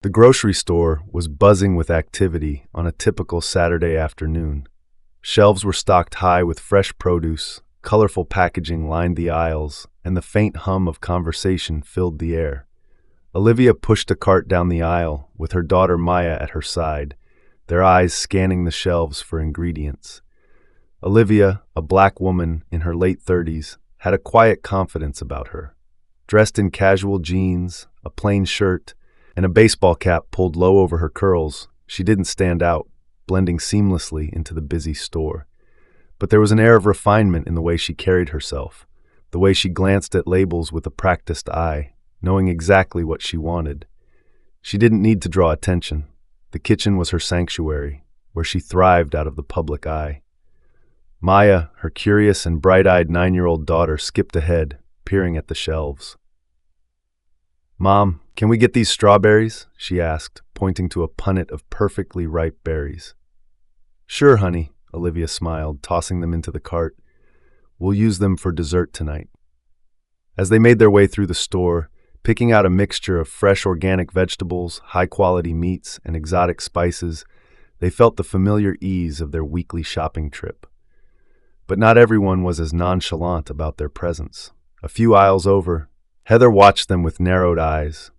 The grocery store was buzzing with activity on a typical Saturday afternoon. Shelves were stocked high with fresh produce, colorful packaging lined the aisles, and the faint hum of conversation filled the air. Olivia pushed a cart down the aisle, with her daughter Maya at her side, their eyes scanning the shelves for ingredients. Olivia, a black woman in her late 30s, had a quiet confidence about her. Dressed in casual jeans, a plain shirt, and a baseball cap pulled low over her curls, she didn't stand out, blending seamlessly into the busy store. But there was an air of refinement in the way she carried herself, the way she glanced at labels with a practiced eye, knowing exactly what she wanted. She didn't need to draw attention. The kitchen was her sanctuary, where she thrived out of the public eye. Maya, her curious and bright-eyed 9-year-old daughter, skipped ahead, peering at the shelves. "Mom, can we get these strawberries?" she asked, pointing to a punnet of perfectly ripe berries. "Sure, honey," Olivia smiled, tossing them into the cart. "We'll use them for dessert tonight." As they made their way through the store, picking out a mixture of fresh organic vegetables, high-quality meats, and exotic spices, they felt the familiar ease of their weekly shopping trip. But not everyone was as nonchalant about their presence. A few aisles over, Heather watched them with narrowed eyes.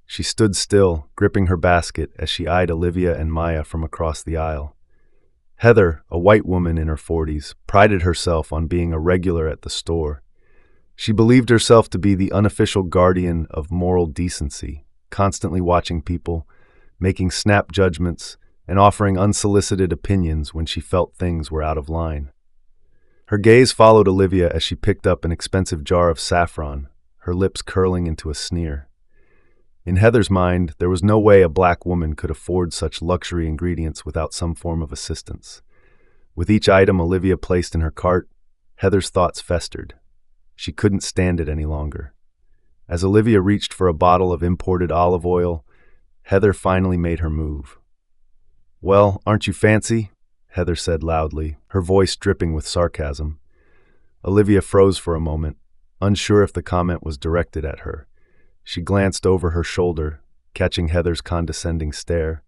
She stood still, gripping her basket as she eyed Olivia and Maya from across the aisle. Heather, a white woman in her 40s, prided herself on being a regular at the store. She believed herself to be the unofficial guardian of moral decency, constantly watching people, making snap judgments, and offering unsolicited opinions when she felt things were out of line. Her gaze followed Olivia as she picked up an expensive jar of saffron, her lips curling into a sneer. In Heather's mind, there was no way a black woman could afford such luxury ingredients without some form of assistance. With each item Olivia placed in her cart, Heather's thoughts festered. She couldn't stand it any longer. As Olivia reached for a bottle of imported olive oil, Heather finally made her move. "Well, aren't you fancy?" Heather said loudly, her voice dripping with sarcasm. Olivia froze for a moment, unsure if the comment was directed at her. She glanced over her shoulder, catching Heather's condescending stare.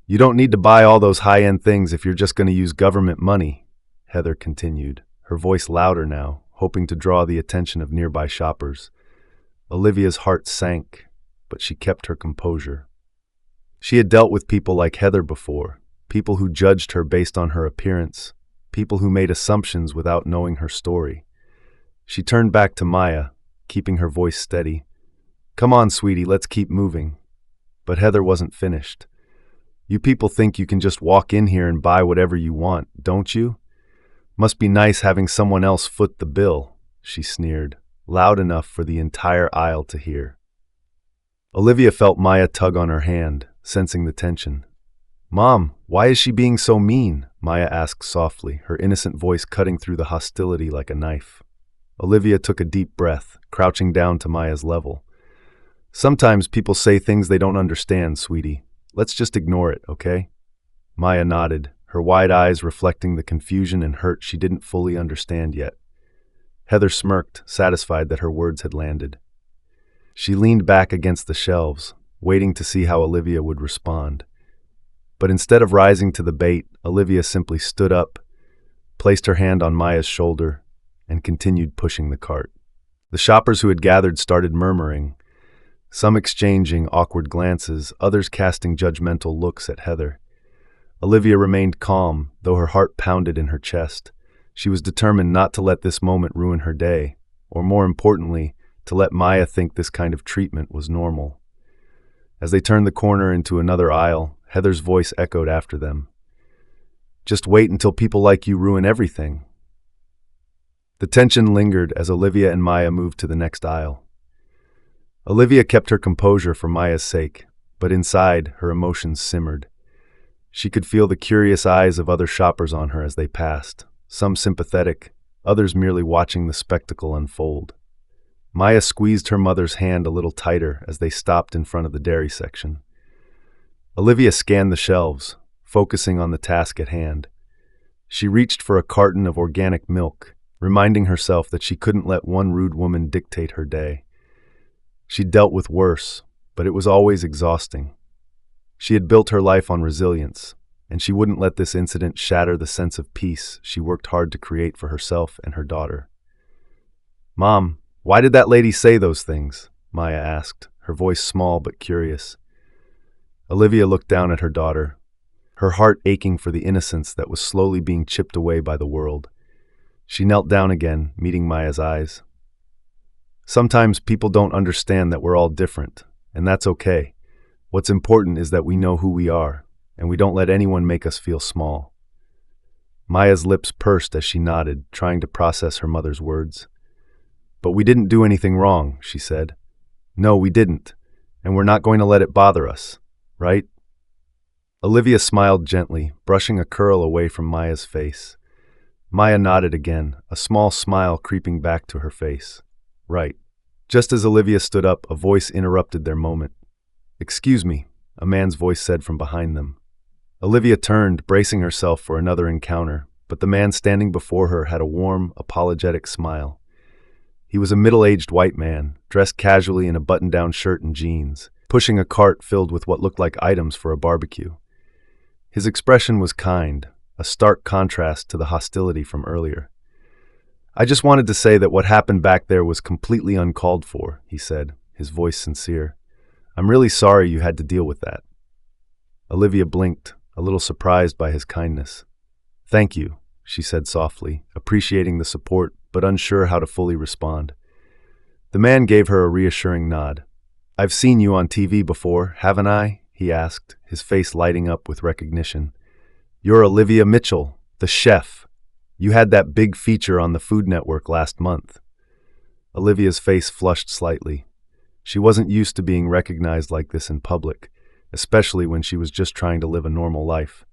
"You don't need to buy all those high-end things if you're just going to use government money," Heather continued, her voice louder now, hoping to draw the attention of nearby shoppers. Olivia's heart sank, but she kept her composure. She had dealt with people like Heather before, people who judged her based on her appearance, people who made assumptions without knowing her story. She turned back to Maya, keeping her voice steady. "Come on, sweetie, let's keep moving." But Heather wasn't finished. "You people think you can just walk in here and buy whatever you want, don't you? Must be nice having someone else foot the bill," she sneered, loud enough for the entire aisle to hear. Olivia felt Maya tug on her hand, sensing the tension. "Mom, why is she being so mean?" Maya asked softly, her innocent voice cutting through the hostility like a knife. Olivia took a deep breath, crouching down to Maya's level. "Sometimes people say things they don't understand, sweetie. Let's just ignore it, okay?" Maya nodded, her wide eyes reflecting the confusion and hurt she didn't fully understand yet. Heather smirked, satisfied that her words had landed. She leaned back against the shelves, waiting to see how Olivia would respond. But instead of rising to the bait, Olivia simply stood up, placed her hand on Maya's shoulder, and continued pushing the cart. The shoppers who had gathered started murmuring, some exchanging awkward glances, others casting judgmental looks at Heather. Olivia remained calm, though her heart pounded in her chest. She was determined not to let this moment ruin her day, or more importantly, to let Maya think this kind of treatment was normal. As they turned the corner into another aisle, Heather's voice echoed after them. "Just wait until people like you ruin everything." The tension lingered as Olivia and Maya moved to the next aisle. Olivia kept her composure for Maya's sake, but inside, her emotions simmered. She could feel the curious eyes of other shoppers on her as they passed, some sympathetic, others merely watching the spectacle unfold. Maya squeezed her mother's hand a little tighter as they stopped in front of the dairy section. Olivia scanned the shelves, focusing on the task at hand. She reached for a carton of organic milk, reminding herself that she couldn't let one rude woman dictate her day. She dealt with worse, but it was always exhausting. She had built her life on resilience, and she wouldn't let this incident shatter the sense of peace she worked hard to create for herself and her daughter. "Mom, why did that lady say those things?" Maya asked, her voice small but curious. Olivia looked down at her daughter, her heart aching for the innocence that was slowly being chipped away by the world. She knelt down again, meeting Maya's eyes. "Sometimes people don't understand that we're all different, and that's okay. What's important is that we know who we are, and we don't let anyone make us feel small." Maya's lips pursed as she nodded, trying to process her mother's words. "But we didn't do anything wrong," she said. "No, we didn't, and we're not going to let it bother us, right?" Olivia smiled gently, brushing a curl away from Maya's face. Maya nodded again, a small smile creeping back to her face. "Right." Just as Olivia stood up, a voice interrupted their moment. "Excuse me," a man's voice said from behind them. Olivia turned, bracing herself for another encounter, but the man standing before her had a warm, apologetic smile. He was a middle-aged white man, dressed casually in a button-down shirt and jeans, pushing a cart filled with what looked like items for a barbecue. His expression was kind, a stark contrast to the hostility from earlier. "I just wanted to say that what happened back there was completely uncalled for," he said, his voice sincere. "I'm really sorry you had to deal with that." Olivia blinked, a little surprised by his kindness. "Thank you," she said softly, appreciating the support but unsure how to fully respond. The man gave her a reassuring nod. "I've seen you on TV before, haven't I?" he asked, his face lighting up with recognition. "You're Olivia Mitchell, the chef. You had that big feature on the Food Network last month." Olivia's face flushed slightly. She wasn't used to being recognized like this in public, especially when she was just trying to live a normal life.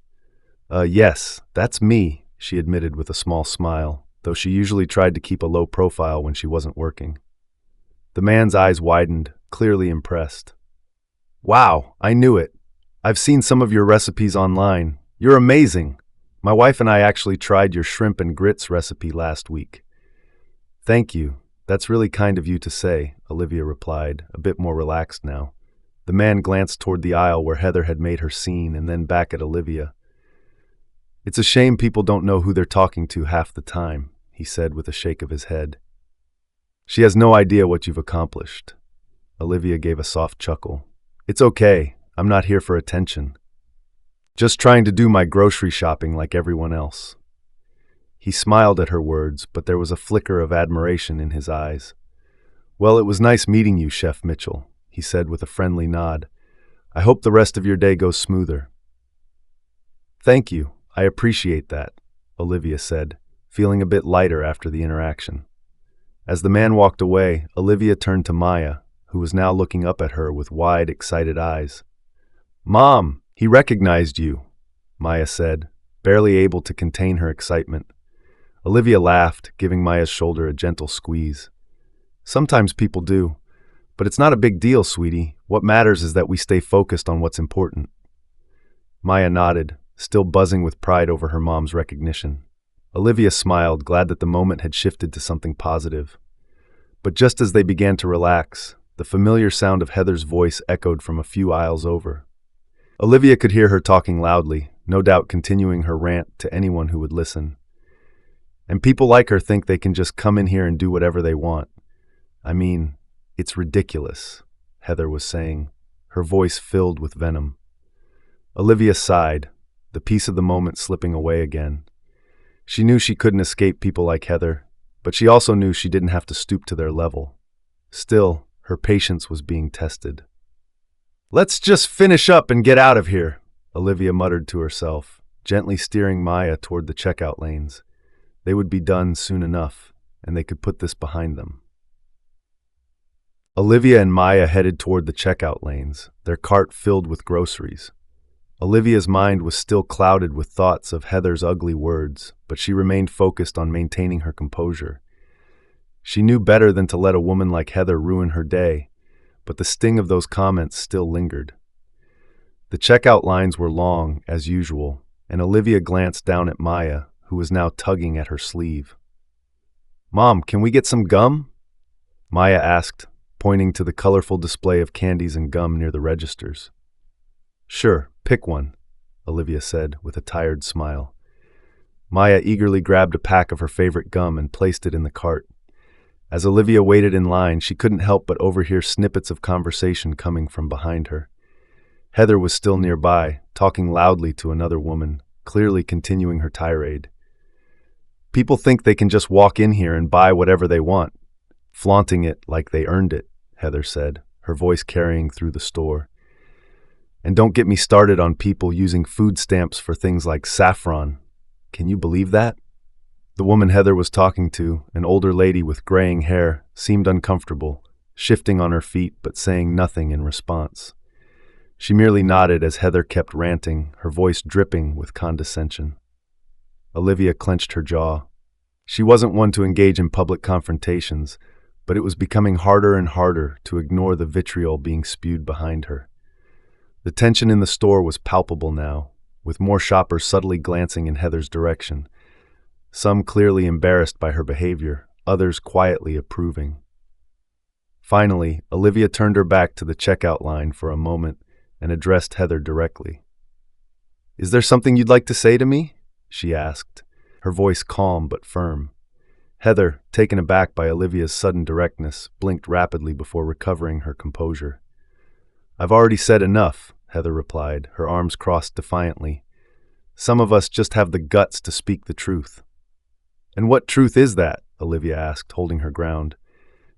Yes, that's me," she admitted with a small smile, though she usually tried to keep a low profile when she wasn't working. The man's eyes widened, clearly impressed. "Wow, I knew it. I've seen some of your recipes online. You're amazing. My wife and I actually tried your shrimp and grits recipe last week." "Thank you. That's really kind of you to say," Olivia replied, a bit more relaxed now. The man glanced toward the aisle where Heather had made her scene and then back at Olivia. "It's a shame people don't know who they're talking to half the time," he said with a shake of his head. "She has no idea what you've accomplished." Olivia gave a soft chuckle. "It's okay. I'm not here for attention. Just trying to do my grocery shopping like everyone else." He smiled at her words, but there was a flicker of admiration in his eyes. "Well, it was nice meeting you, Chef Mitchell," he said with a friendly nod. "I hope the rest of your day goes smoother." "Thank you. I appreciate that," Olivia said, feeling a bit lighter after the interaction. As the man walked away, Olivia turned to Maya, who was now looking up at her with wide, excited eyes. "Mom, he recognized you," Maya said, barely able to contain her excitement. Olivia laughed, giving Maya's shoulder a gentle squeeze. "Sometimes people do, but it's not a big deal, sweetie. What matters is that we stay focused on what's important." Maya nodded, still buzzing with pride over her mom's recognition. Olivia smiled, glad that the moment had shifted to something positive. But just as they began to relax, the familiar sound of Heather's voice echoed from a few aisles over. Olivia could hear her talking loudly, no doubt continuing her rant to anyone who would listen. "And people like her think they can just come in here and do whatever they want. I mean, it's ridiculous," Heather was saying, her voice filled with venom. Olivia sighed, the peace of the moment slipping away again. She knew she couldn't escape people like Heather, but she also knew she didn't have to stoop to their level. Still, her patience was being tested. "Let's just finish up and get out of here," Olivia muttered to herself, gently steering Maya toward the checkout lanes. They would be done soon enough, and they could put this behind them. Olivia and Maya headed toward the checkout lanes, their cart filled with groceries. Olivia's mind was still clouded with thoughts of Heather's ugly words, but she remained focused on maintaining her composure. She knew better than to let a woman like Heather ruin her day, but the sting of those comments still lingered. The checkout lines were long, as usual, and Olivia glanced down at Maya, who was now tugging at her sleeve. "Mom, can we get some gum?" Maya asked, pointing to the colorful display of candies and gum near the registers. Sure, pick one, Olivia said with a tired smile. Maya eagerly grabbed a pack of her favorite gum and placed it in the cart. As Olivia waited in line, she couldn't help but overhear snippets of conversation coming from behind her. Heather was still nearby, talking loudly to another woman, clearly continuing her tirade. People think they can just walk in here and buy whatever they want, flaunting it like they earned it, Heather said, her voice carrying through the store. And don't get me started on people using food stamps for things like saffron. Can you believe that? The woman Heather was talking to, an older lady with graying hair, seemed uncomfortable, shifting on her feet but saying nothing in response. She merely nodded as Heather kept ranting, her voice dripping with condescension. Olivia clenched her jaw. She wasn't one to engage in public confrontations, but it was becoming harder and harder to ignore the vitriol being spewed behind her. The tension in the store was palpable now, with more shoppers subtly glancing in Heather's direction, some clearly embarrassed by her behavior, others quietly approving. Finally, Olivia turned her back to the checkout line for a moment and addressed Heather directly. "Is there something you'd like to say to me?" she asked, her voice calm but firm. Heather, taken aback by Olivia's sudden directness, blinked rapidly before recovering her composure. "I've already said enough," Heather replied, her arms crossed defiantly. "Some of us just have the guts to speak the truth." "And what truth is that?" Olivia asked, holding her ground.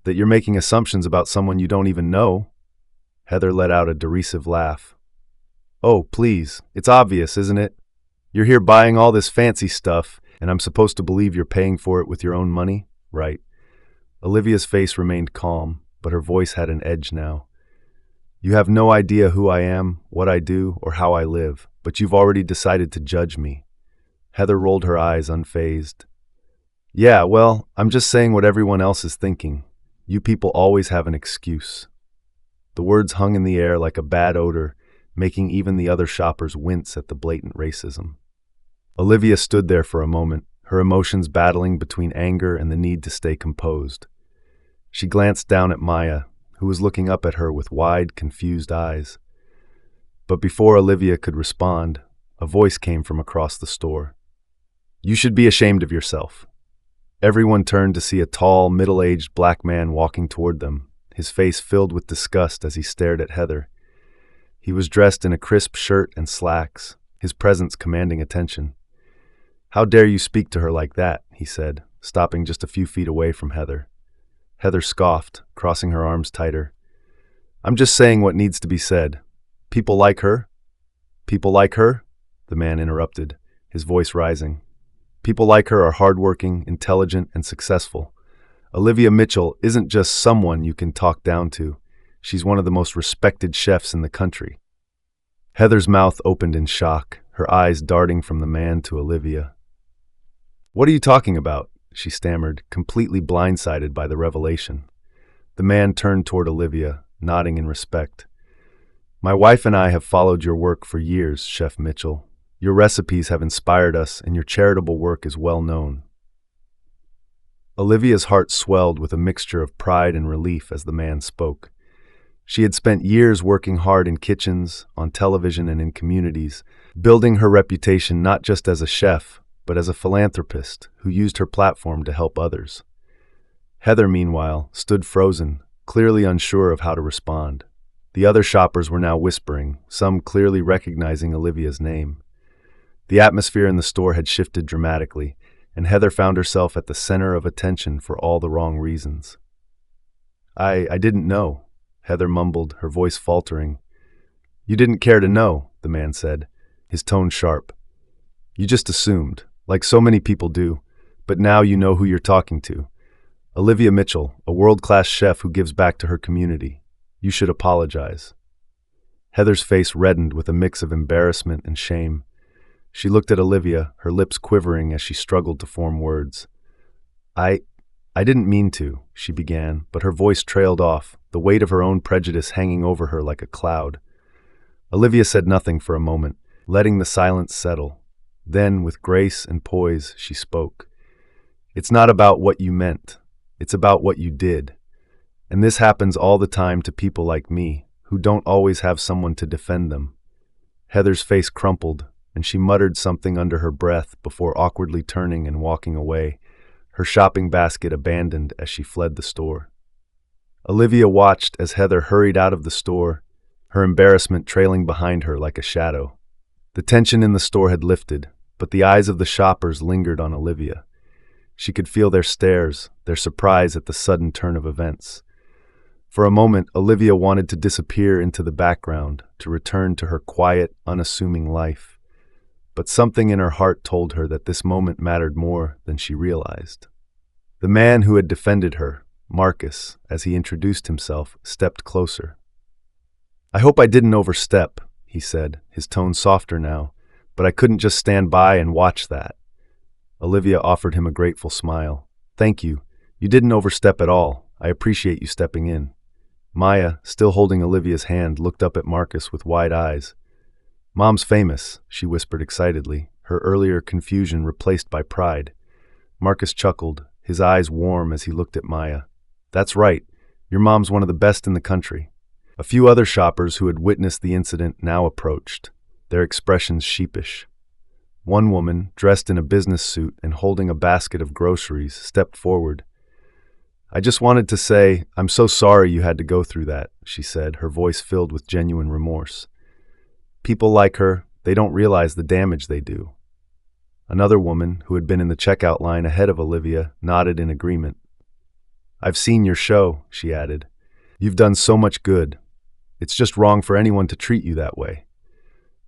"That you're making assumptions about someone you don't even know?" Heather let out a derisive laugh. "Oh, please, it's obvious, isn't it? You're here buying all this fancy stuff, and I'm supposed to believe you're paying for it with your own money, right?" Olivia's face remained calm, but her voice had an edge now. "You have no idea who I am, what I do, or how I live, but you've already decided to judge me." Heather rolled her eyes, unfazed. "Yeah, well, I'm just saying what everyone else is thinking. You people always have an excuse." The words hung in the air like a bad odor, making even the other shoppers wince at the blatant racism. Olivia stood there for a moment, her emotions battling between anger and the need to stay composed. She glanced down at Maya, who was looking up at her with wide, confused eyes. But before Olivia could respond, a voice came from across the store. "You should be ashamed of yourself." Everyone turned to see a tall, middle-aged black man walking toward them, his face filled with disgust as he stared at Heather. He was dressed in a crisp shirt and slacks, his presence commanding attention. "How dare you speak to her like that?" he said, stopping just a few feet away from Heather. Heather scoffed, crossing her arms tighter. "I'm just saying what needs to be said. People like her?" "People like her?" the man interrupted, his voice rising. "People like her are hardworking, intelligent, and successful. Olivia Mitchell isn't just someone you can talk down to. She's one of the most respected chefs in the country." Heather's mouth opened in shock, her eyes darting from the man to Olivia. "What are you talking about?" she stammered, completely blindsided by the revelation. The man turned toward Olivia, nodding in respect. "My wife and I have followed your work for years, Chef Mitchell. Your recipes have inspired us, and your charitable work is well known." Olivia's heart swelled with a mixture of pride and relief as the man spoke. She had spent years working hard in kitchens, on television, and in communities, building her reputation not just as a chef, but as a philanthropist who used her platform to help others. Heather, meanwhile, stood frozen, clearly unsure of how to respond. The other shoppers were now whispering, some clearly recognizing Olivia's name. The atmosphere in the store had shifted dramatically, and Heather found herself at the center of attention for all the wrong reasons. I didn't know," Heather mumbled, her voice faltering. "You didn't care to know," the man said, his tone sharp. "You just assumed, like so many people do, but now you know who you're talking to. Olivia Mitchell, a world-class chef who gives back to her community. You should apologize." Heather's face reddened with a mix of embarrassment and shame. She looked at Olivia, her lips quivering as she struggled to form words. I didn't mean to," she began, but her voice trailed off, the weight of her own prejudice hanging over her like a cloud. Olivia said nothing for a moment, letting the silence settle. Then, with grace and poise, she spoke. "It's not about what you meant. It's about what you did. And this happens all the time to people like me, who don't always have someone to defend them. Heather's face crumpled, and she muttered something under her breath before awkwardly turning and walking away, her shopping basket abandoned as she fled the store. Olivia watched as Heather hurried out of the store, her embarrassment trailing behind her like a shadow. The tension in the store had lifted, but the eyes of the shoppers lingered on Olivia. She could feel their stares, their surprise at the sudden turn of events. For a moment, Olivia wanted to disappear into the background, to return to her quiet, unassuming life. But something in her heart told her that this moment mattered more than she realized. The man who had defended her, Marcus, as he introduced himself, stepped closer. "I hope I didn't overstep," he said, his tone softer now, "but I couldn't just stand by and watch that." Olivia offered him a grateful smile. "Thank you. You didn't overstep at all. I appreciate you stepping in." Maya, still holding Olivia's hand, looked up at Marcus with wide eyes. "Mom's famous," she whispered excitedly, her earlier confusion replaced by pride. Marcus chuckled, his eyes warm as he looked at Maya. "That's right. Your mom's one of the best in the country." A few other shoppers who had witnessed the incident now approached, their expressions sheepish. One woman, dressed in a business suit and holding a basket of groceries, stepped forward. "I just wanted to say, I'm so sorry you had to go through that," she said, her voice filled with genuine remorse. "People like her, they don't realize the damage they do." Another woman, who had been in the checkout line ahead of Olivia, nodded in agreement. "I've seen your show," she added. "You've done so much good. It's just wrong for anyone to treat you that way."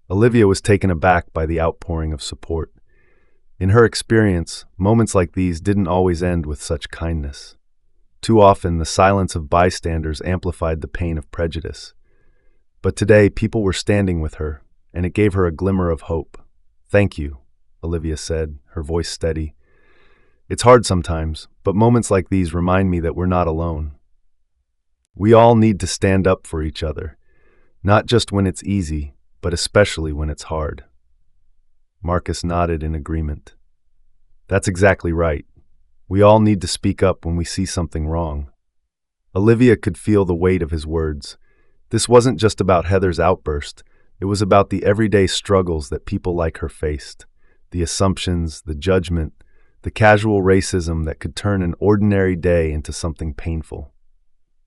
Olivia was taken aback by the outpouring of support. In her experience, moments like these didn't always end with such kindness. Too often, the silence of bystanders amplified the pain of prejudice. But today, people were standing with her, and it gave her a glimmer of hope. "Thank you," Olivia said, her voice steady. "It's hard sometimes, but moments like these remind me that we're not alone. We all need to stand up for each other, not just when it's easy, but especially when it's hard." Marcus nodded in agreement. "That's exactly right. We all need to speak up when we see something wrong." Olivia could feel the weight of his words. This wasn't just about Heather's outburst, it was about the everyday struggles that people like her faced, the assumptions, the judgment, the casual racism that could turn an ordinary day into something painful.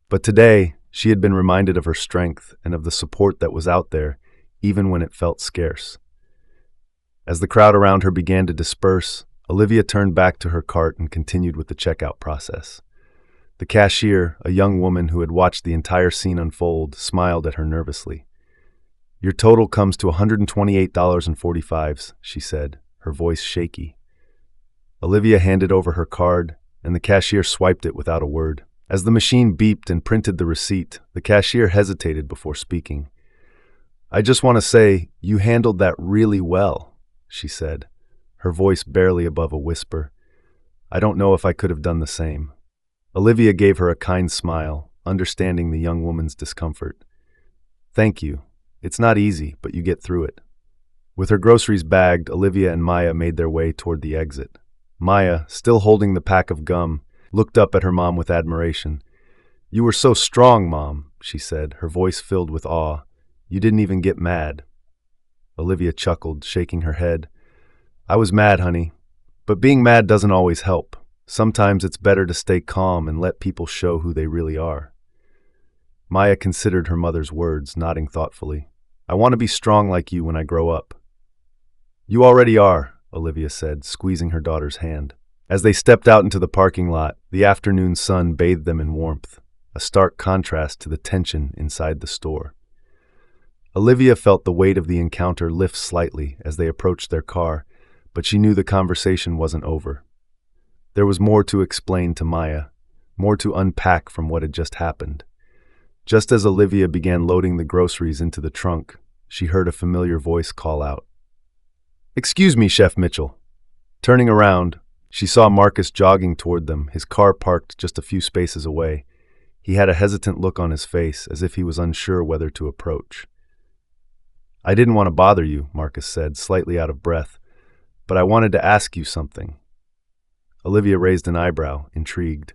But today, she had been reminded of her strength and of the support that was out there, even when it felt scarce. As the crowd around her began to disperse, Olivia turned back to her cart and continued with the checkout process. The cashier, a young woman who had watched the entire scene unfold, smiled at her nervously. "Your total comes to $128.45, she said, her voice shaky. Olivia handed over her card, and the cashier swiped it without a word. As the machine beeped and printed the receipt, the cashier hesitated before speaking. "I just want to say, you handled that really well," she said, her voice barely above a whisper. "I don't know if I could have done the same." Olivia gave her a kind smile, understanding the young woman's discomfort. "Thank you. It's not easy, but you get through it." With her groceries bagged, Olivia and Maya made their way toward the exit. Maya, still holding the pack of gum, looked up at her mom with admiration. "You were so strong, Mom," she said, her voice filled with awe. "You didn't even get mad." Olivia chuckled, shaking her head. "I was mad, honey. But being mad doesn't always help. Sometimes it's better to stay calm and let people show who they really are." Maya considered her mother's words, nodding thoughtfully. "I want to be strong like you when I grow up." "You already are," Olivia said, squeezing her daughter's hand. As they stepped out into the parking lot, the afternoon sun bathed them in warmth, a stark contrast to the tension inside the store. Olivia felt the weight of the encounter lift slightly as they approached their car, but she knew the conversation wasn't over. There was more to explain to Maya, more to unpack from what had just happened. Just as Olivia began loading the groceries into the trunk, she heard a familiar voice call out, "Excuse me, Chef Mitchell." Turning around, she saw Marcus jogging toward them, his car parked just a few spaces away. He had a hesitant look on his face, as if he was unsure whether to approach. "I didn't want to bother you," Marcus said, slightly out of breath, "but I wanted to ask you something." Olivia raised an eyebrow, intrigued.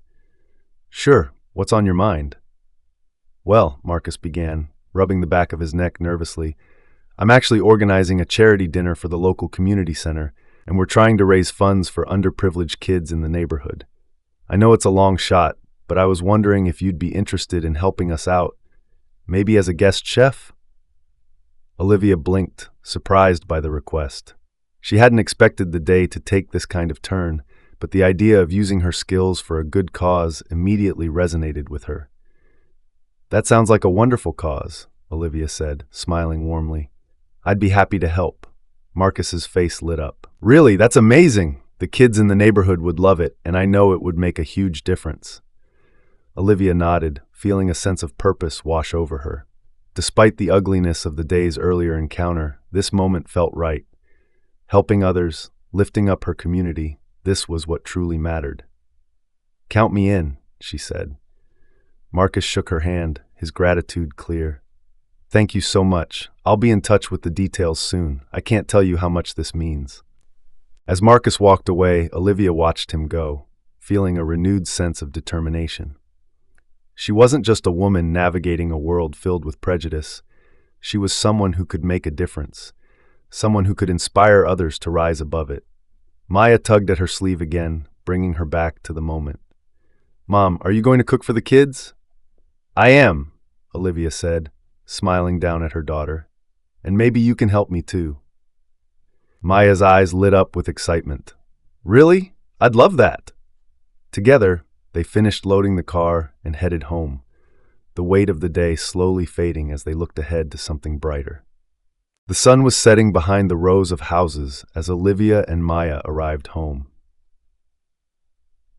"Sure, what's on your mind?" "Well," Marcus began, rubbing the back of his neck nervously, I'm actually organizing a charity dinner for the local community center, and we're trying to raise funds for underprivileged kids in the neighborhood. I know it's a long shot, but I was wondering if you'd be interested in helping us out, maybe as a guest chef?" Olivia blinked, surprised by the request. She hadn't expected the day to take this kind of turn, but the idea of using her skills for a good cause immediately resonated with her. "That sounds like a wonderful cause," Olivia said, smiling warmly. "I'd be happy to help." Marcus's face lit up. "Really, that's amazing! The kids in the neighborhood would love it, and I know it would make a huge difference." Olivia nodded, feeling a sense of purpose wash over her. Despite the ugliness of the day's earlier encounter, this moment felt right. Helping others, lifting up her community, this was what truly mattered. "Count me in," she said. Marcus shook her hand, his gratitude clear. "Thank you so much. I'll be in touch with the details soon. I can't tell you how much this means." As Marcus walked away, Olivia watched him go, feeling a renewed sense of determination. She wasn't just a woman navigating a world filled with prejudice. She was someone who could make a difference, someone who could inspire others to rise above it. Maya tugged at her sleeve again, bringing her back to the moment. "Mom, are you going to cook for the kids?" "I am," Olivia said, smiling down at her daughter. "And maybe you can help me too." Maya's eyes lit up with excitement. "Really? I'd love that." Together, they finished loading the car and headed home, the weight of the day slowly fading as they looked ahead to something brighter. The sun was setting behind the rows of houses as Olivia and Maya arrived home.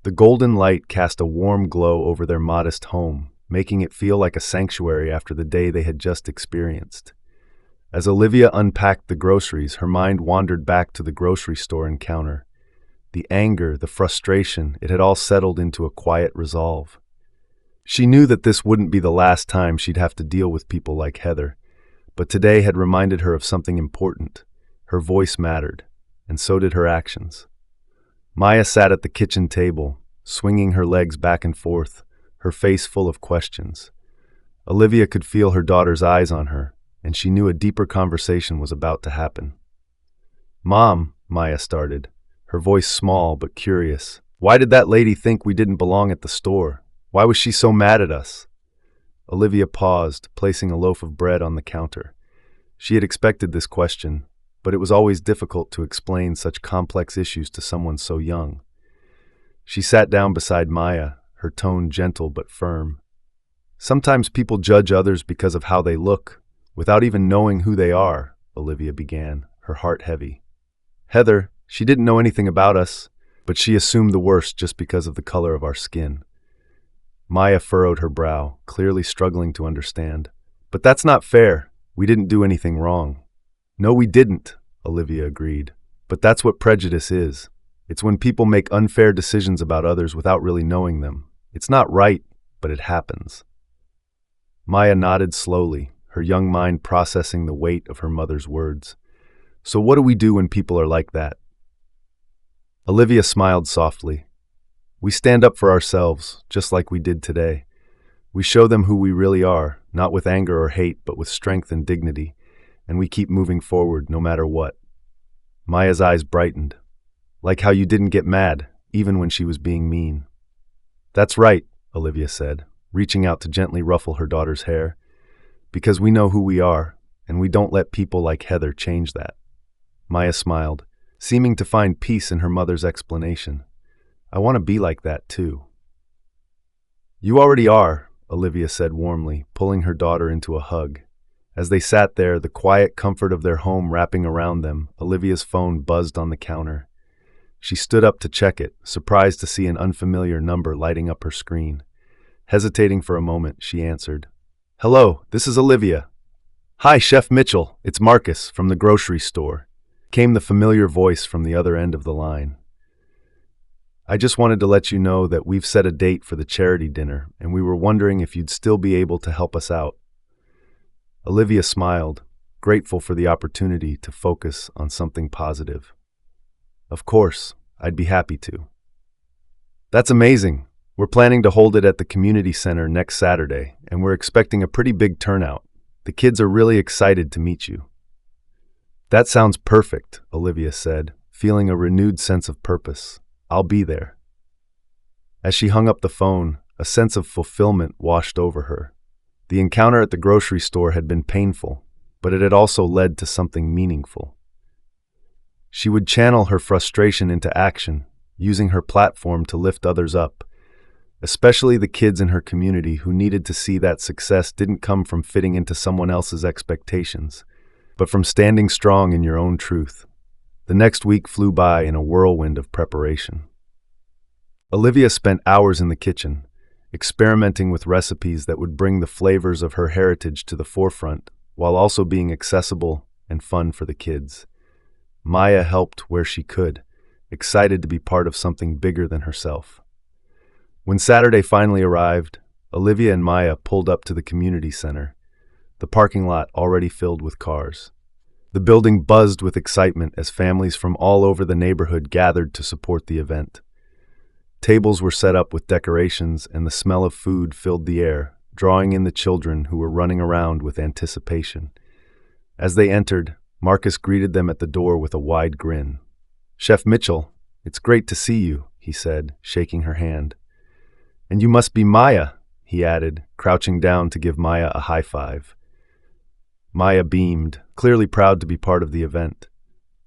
The golden light cast a warm glow over their modest home, making it feel like a sanctuary after the day they had just experienced. As Olivia unpacked the groceries, her mind wandered back to the grocery store encounter. The anger, the frustration, it had all settled into a quiet resolve. She knew that this wouldn't be the last time she'd have to deal with people like Heather, but today had reminded her of something important. Her voice mattered, and so did her actions. Maya sat at the kitchen table, swinging her legs back and forth, her face full of questions. Olivia could feel her daughter's eyes on her, and she knew a deeper conversation was about to happen. "Mom," Maya started, her voice small but curious. "Why did that lady think we didn't belong at the store? Why was she so mad at us?" Olivia paused, placing a loaf of bread on the counter. She had expected this question, but it was always difficult to explain such complex issues to someone so young. She sat down beside Maya, her tone gentle but firm. "Sometimes people judge others because of how they look, without even knowing who they are," Olivia began, her heart heavy. "Heather, she didn't know anything about us, but she assumed the worst just because of the color of our skin." Maya furrowed her brow, clearly struggling to understand. "But that's not fair. We didn't do anything wrong." "No, we didn't," Olivia agreed. "But that's what prejudice is. It's when people make unfair decisions about others without really knowing them. It's not right, but it happens." Maya nodded slowly, her young mind processing the weight of her mother's words. "So what do we do when people are like that?" Olivia smiled softly. "We stand up for ourselves, just like we did today. We show them who we really are, not with anger or hate, but with strength and dignity, and we keep moving forward no matter what." Maya's eyes brightened. "Like how you didn't get mad, even when she was being mean." "That's right," Olivia said, reaching out to gently ruffle her daughter's hair. "Because we know who we are, and we don't let people like Heather change that." Maya smiled, seeming to find peace in her mother's explanation. "I want to be like that, too." "You already are," Olivia said warmly, pulling her daughter into a hug. As they sat there, the quiet comfort of their home wrapping around them, Olivia's phone buzzed on the counter. She stood up to check it, surprised to see an unfamiliar number lighting up her screen. Hesitating for a moment, she answered. "Hello, this is Olivia." "Hi, Chef Mitchell, it's Marcus from the grocery store," came the familiar voice from the other end of the line. "I just wanted to let you know that we've set a date for the charity dinner, and we were wondering if you'd still be able to help us out." Olivia smiled, grateful for the opportunity to focus on something positive. "Of course, I'd be happy to." "That's amazing. We're planning to hold it at the community center next Saturday, and we're expecting a pretty big turnout. The kids are really excited to meet you." That sounds perfect, Olivia said, feeling a renewed sense of purpose. I'll be there. As she hung up the phone, a sense of fulfillment washed over her. The encounter at the grocery store had been painful, but it had also led to something meaningful. She would channel her frustration into action, using her platform to lift others up, especially the kids in her community who needed to see that success didn't come from fitting into someone else's expectations, but from standing strong in your own truth. The next week flew by in a whirlwind of preparation. Olivia spent hours in the kitchen, experimenting with recipes that would bring the flavors of her heritage to the forefront, while also being accessible and fun for the kids. Maya helped where she could, excited to be part of something bigger than herself. When Saturday finally arrived, Olivia and Maya pulled up to the community center, the parking lot already filled with cars. The building buzzed with excitement as families from all over the neighborhood gathered to support the event. Tables were set up with decorations, and the smell of food filled the air, drawing in the children who were running around with anticipation. As they entered, Marcus greeted them at the door with a wide grin. "Chef Mitchell, it's great to see you," he said, shaking her hand. "And you must be Maya," he added, crouching down to give Maya a high five. Maya beamed, clearly proud to be part of the event.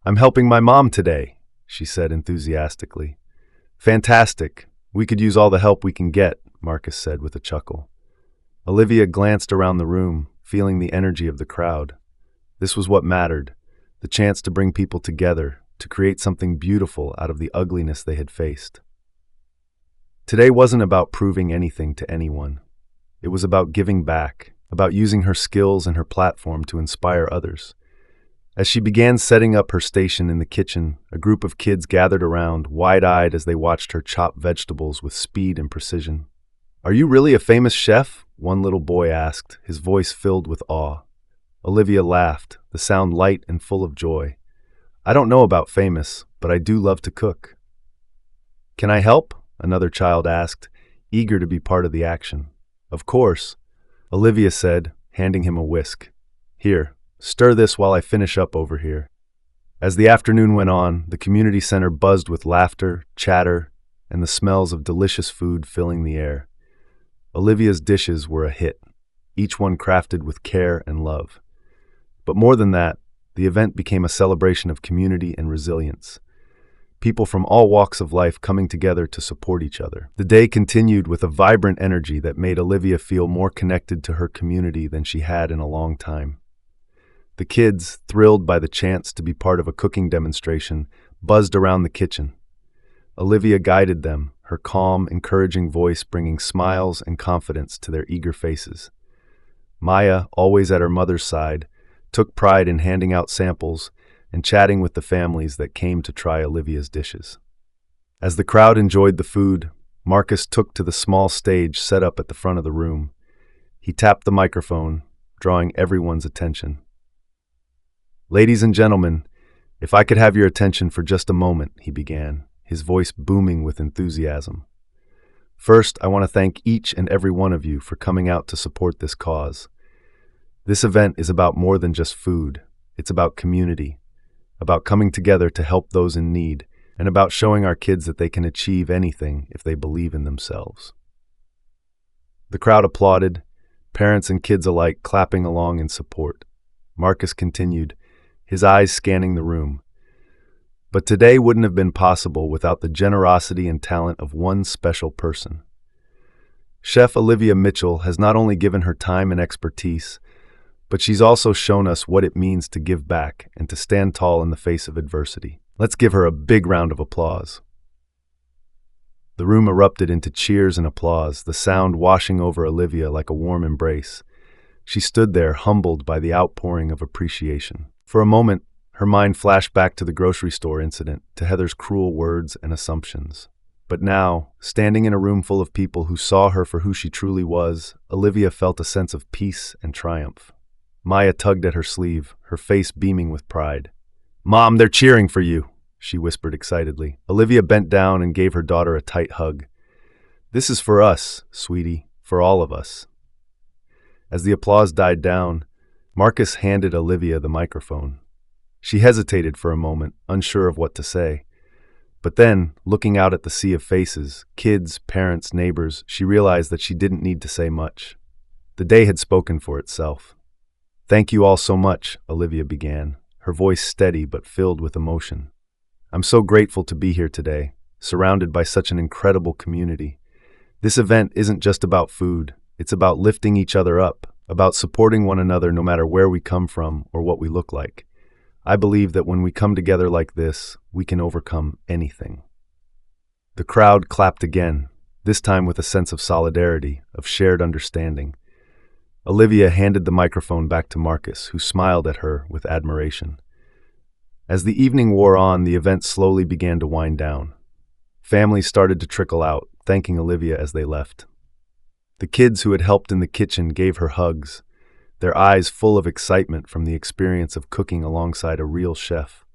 "I'm helping my mom today," she said enthusiastically. "Fantastic. We could use all the help we can get," Marcus said with a chuckle. Olivia glanced around the room, feeling the energy of the crowd. This was what mattered, the chance to bring people together, to create something beautiful out of the ugliness they had faced. Today wasn't about proving anything to anyone. It was about giving back, about using her skills and her platform to inspire others. As she began setting up her station in the kitchen, a group of kids gathered around, wide-eyed as they watched her chop vegetables with speed and precision. "Are you really a famous chef?" one little boy asked, his voice filled with awe. Olivia laughed, the sound light and full of joy. "I don't know about famous, but I do love to cook." "Can I help?" another child asked, eager to be part of the action. "Of course," Olivia said, handing him a whisk. "Here, stir this while I finish up over here." As the afternoon went on, the community center buzzed with laughter, chatter, and the smells of delicious food filling the air. Olivia's dishes were a hit, each one crafted with care and love. But more than that, the event became a celebration of community and resilience. People from all walks of life coming together to support each other. The day continued with a vibrant energy that made Olivia feel more connected to her community than she had in a long time. The kids, thrilled by the chance to be part of a cooking demonstration, buzzed around the kitchen. Olivia guided them, her calm, encouraging voice bringing smiles and confidence to their eager faces. Maya, always at her mother's side, took pride in handing out samples and chatting with the families that came to try Olivia's dishes. As the crowd enjoyed the food, Marcus took to the small stage set up at the front of the room. He tapped the microphone, drawing everyone's attention. "Ladies and gentlemen, if I could have your attention for just a moment," he began, his voice booming with enthusiasm. "First, I want to thank each and every one of you for coming out to support this cause. This event is about more than just food. It's about community, about coming together to help those in need, and about showing our kids that they can achieve anything if they believe in themselves." The crowd applauded, parents and kids alike clapping along in support. Marcus continued, his eyes scanning the room. But today wouldn't have been possible without the generosity and talent of one special person. Chef Olivia Mitchell has not only given her time and expertise, but she's also shown us what it means to give back and to stand tall in the face of adversity. Let's give her a big round of applause. The room erupted into cheers and applause, the sound washing over Olivia like a warm embrace. She stood there, humbled by the outpouring of appreciation. For a moment, her mind flashed back to the grocery store incident, to Heather's cruel words and assumptions. But now, standing in a room full of people who saw her for who she truly was, Olivia felt a sense of peace and triumph. Maya tugged at her sleeve, her face beaming with pride. "Mom, they're cheering for you," she whispered excitedly. Olivia bent down and gave her daughter a tight hug. "This is for us, sweetie, for all of us." As the applause died down, Marcus handed Olivia the microphone. She hesitated for a moment, unsure of what to say. But then, looking out at the sea of faces, kids, parents, neighbors, she realized that she didn't need to say much. The day had spoken for itself. "Thank you all so much," Olivia began, her voice steady but filled with emotion. "I'm so grateful to be here today, surrounded by such an incredible community. This event isn't just about food, it's about lifting each other up, about supporting one another no matter where we come from or what we look like. I believe that when we come together like this, we can overcome anything." The crowd clapped again, this time with a sense of solidarity, of shared understanding. Olivia handed the microphone back to Marcus, who smiled at her with admiration. As the evening wore on, the event slowly began to wind down. Families started to trickle out, thanking Olivia as they left. The kids who had helped in the kitchen gave her hugs, their eyes full of excitement from the experience of cooking alongside a real chef.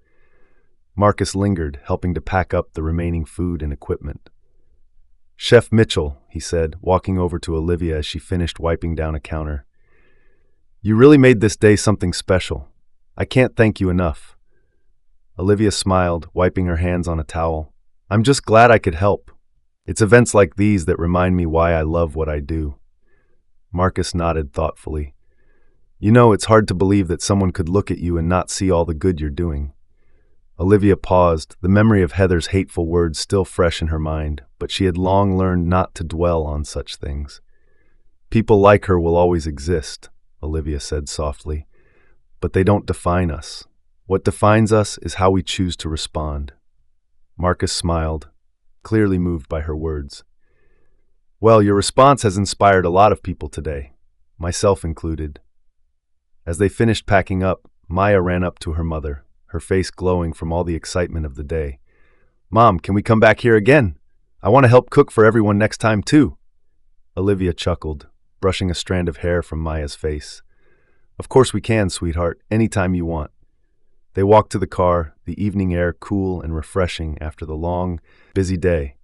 Marcus lingered, helping to pack up the remaining food and equipment. "Chef Mitchell," he said, walking over to Olivia as she finished wiping down a counter. "You really made this day something special. I can't thank you enough." Olivia smiled, wiping her hands on a towel. "I'm just glad I could help. It's events like these that remind me why I love what I do." Marcus nodded thoughtfully. "You know, it's hard to believe that someone could look at you and not see all the good you're doing." Olivia paused, the memory of Heather's hateful words still fresh in her mind, but she had long learned not to dwell on such things. "People like her will always exist," Olivia said softly, "but they don't define us. What defines us is how we choose to respond." Marcus smiled, clearly moved by her words. "Well, your response has inspired a lot of people today, myself included." As they finished packing up, Maya ran up to her mother, her face glowing from all the excitement of the day. "Mom, can we come back here again? I want to help cook for everyone next time, too." Olivia chuckled, brushing a strand of hair from Maya's face. "Of course we can, sweetheart, anytime you want." They walked to the car, the evening air cool and refreshing after the long, busy day.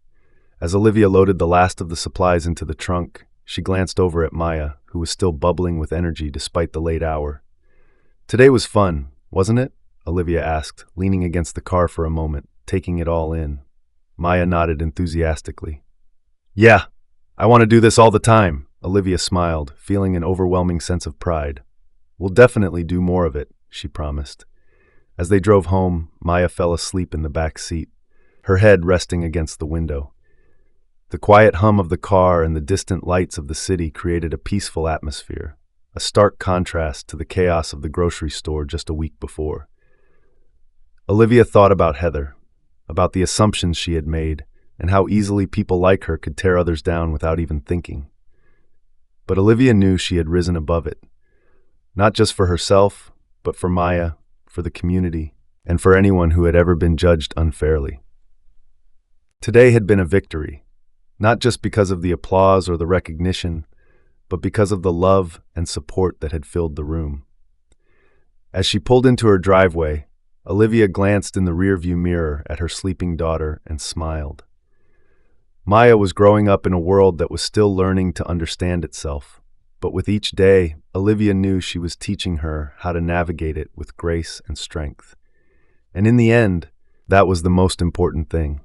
As Olivia loaded the last of the supplies into the trunk, she glanced over at Maya, who was still bubbling with energy despite the late hour. "Today was fun, wasn't it?" Olivia asked, leaning against the car for a moment, taking it all in. Maya nodded enthusiastically. "Yeah, I want to do this all the time," Olivia smiled, feeling an overwhelming sense of pride. "We'll definitely do more of it," she promised. As they drove home, Maya fell asleep in the back seat, her head resting against the window. The quiet hum of the car and the distant lights of the city created a peaceful atmosphere, a stark contrast to the chaos of the grocery store just a week before. Olivia thought about Heather, about the assumptions she had made, and how easily people like her could tear others down without even thinking. But Olivia knew she had risen above it, not just for herself, but for Maya, for the community, and for anyone who had ever been judged unfairly. Today had been a victory, not just because of the applause or the recognition, but because of the love and support that had filled the room. As she pulled into her driveway, Olivia glanced in the rearview mirror at her sleeping daughter and smiled. Maya was growing up in a world that was still learning to understand itself, but with each day, Olivia knew she was teaching her how to navigate it with grace and strength. And in the end, that was the most important thing.